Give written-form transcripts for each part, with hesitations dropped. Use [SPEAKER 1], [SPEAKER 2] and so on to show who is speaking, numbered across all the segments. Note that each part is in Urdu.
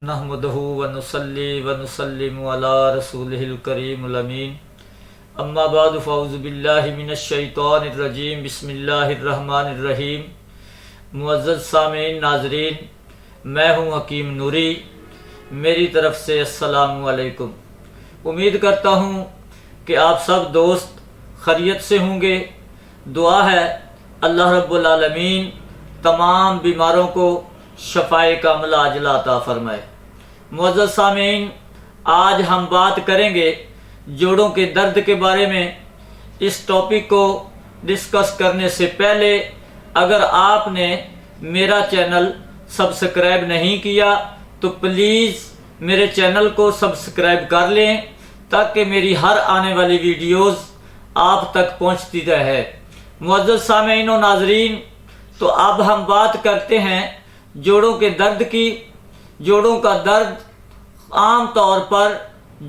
[SPEAKER 1] نحمدہ ونصلی ونسلم علی رسولہ الکریم الامین اما بعد فاعوذ باللہ من الشیطان الرجیم بسم اللہ الرحمن الرحیم۔ معزز سامعین ناظرین، میں ہوں حکیم نوری، میری طرف سے السلام علیکم۔ امید کرتا ہوں کہ آپ سب دوست خیریت سے ہوں گے۔ دعا ہے اللہ رب العالمین تمام بیماروں کو شفائے کاملہ عاجلہ عطا فرمائے۔ معزز سامعین، آج ہم بات کریں گے جوڑوں کے درد کے بارے میں۔ اس ٹاپک کو ڈسکس کرنے سے پہلے اگر آپ نے میرا چینل سبسکرائب نہیں کیا تو پلیز میرے چینل کو سبسکرائب کر لیں تاکہ میری ہر آنے والی ویڈیوز آپ تک پہنچتی رہے۔ معزز سامعین و ناظرین، تو اب ہم بات کرتے ہیں جوڑوں کے درد کی۔ جوڑوں کا درد عام طور پر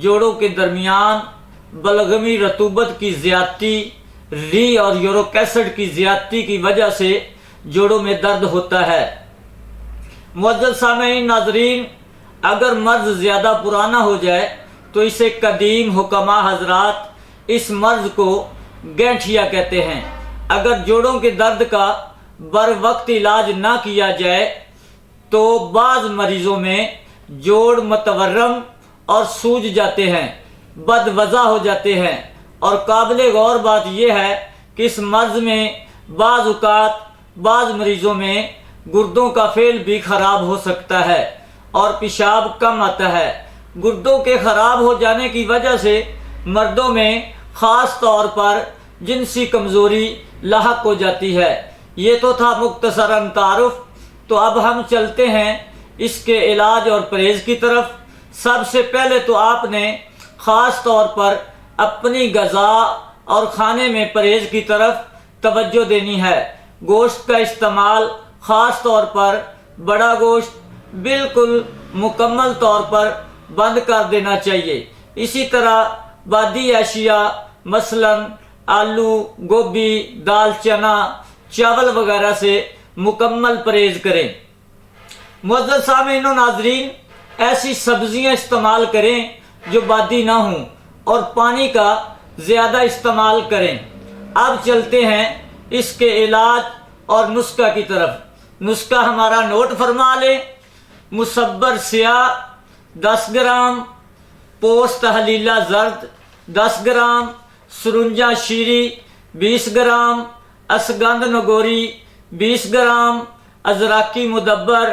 [SPEAKER 1] جوڑوں کے درمیان بلغمی رطوبت کی زیادتی، ری اور یورک ایسڈ کی زیادتی کی وجہ سے جوڑوں میں درد ہوتا ہے۔ معزز سامعین ناظرین، اگر مرض زیادہ پرانا ہو جائے تو اسے قدیم حکماء حضرات اس مرض کو گینٹھیا کہتے ہیں۔ اگر جوڑوں کے درد کا بر وقت علاج نہ کیا جائے تو بعض مریضوں میں جوڑ متورم اور سوج جاتے ہیں، بد وضع ہو جاتے ہیں، اور قابل غور بات یہ ہے کہ اس مرض میں بعض اوقات بعض مریضوں میں گردوں کا فعل بھی خراب ہو سکتا ہے اور پیشاب کم آتا ہے۔ گردوں کے خراب ہو جانے کی وجہ سے مردوں میں خاص طور پر جنسی کمزوری لاحق ہو جاتی ہے۔ یہ تو تھا مختصراً تعارف، تو اب ہم چلتے ہیں اس کے علاج اور پرہیز کی طرف۔ سب سے پہلے تو آپ نے خاص طور پر اپنی غذا اور کھانے میں پرہیز کی طرف توجہ دینی ہے۔ گوشت کا استعمال خاص طور پر بڑا گوشت بالکل مکمل طور پر بند کر دینا چاہیے۔ اسی طرح بادی اشیاء مثلاً آلو، گوبھی، دال، چنا، چاول وغیرہ سے مکمل پرہیز کریں۔ معزز سامعین و ناظرین، ایسی سبزیاں استعمال کریں جو بادی نہ ہوں اور پانی کا زیادہ استعمال کریں۔ اب چلتے ہیں اس کے علاج اور نسخہ کی طرف۔ نسخہ ہمارا نوٹ فرما لیں۔ مصبر سیاہ 10 گرام، پوست حلیلہ زرد 10 گرام، سرنجہ شیری 20 گرام، اسگند نگوری 20 گرام، ازراکی مدبر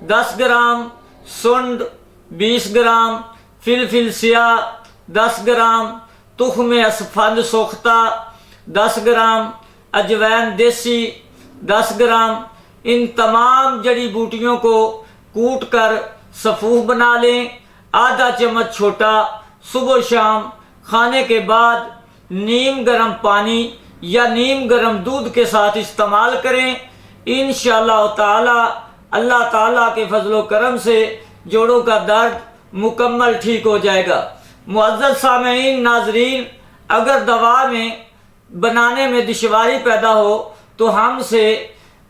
[SPEAKER 1] 10 گرام، سنڈ 20 گرام، فلفل سیاہ 10 گرام، تخم اسفند سوختہ 10 گرام، اجوین دیسی 10 گرام۔ ان تمام جڑی بوٹیوں کو کوٹ کر سفوف بنا لیں۔ آدھا چمچ چھوٹا صبح و شام کھانے کے بعد نیم گرم پانی یا نیم گرم دودھ کے ساتھ استعمال کریں۔ انشاءاللہ تعالی اللہ تعالیٰ کے فضل و کرم سے جوڑوں کا درد مکمل ٹھیک ہو جائے گا۔ معزز سامعین ناظرین، اگر دوا میں بنانے میں دشواری پیدا ہو تو ہم سے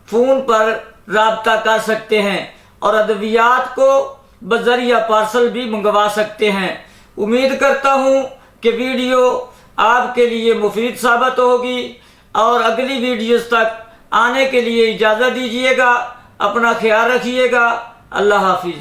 [SPEAKER 1] فون پر رابطہ کر سکتے ہیں اور ادویات کو بذریعہ پارسل بھی منگوا سکتے ہیں۔ امید کرتا ہوں کہ ویڈیو آپ کے لیے مفید ثابت ہوگی، اور اگلی ویڈیوز تک آنے کے لیے اجازت دیجیے گا۔ اپنا خیال رکھیے گا۔ اللہ حافظ۔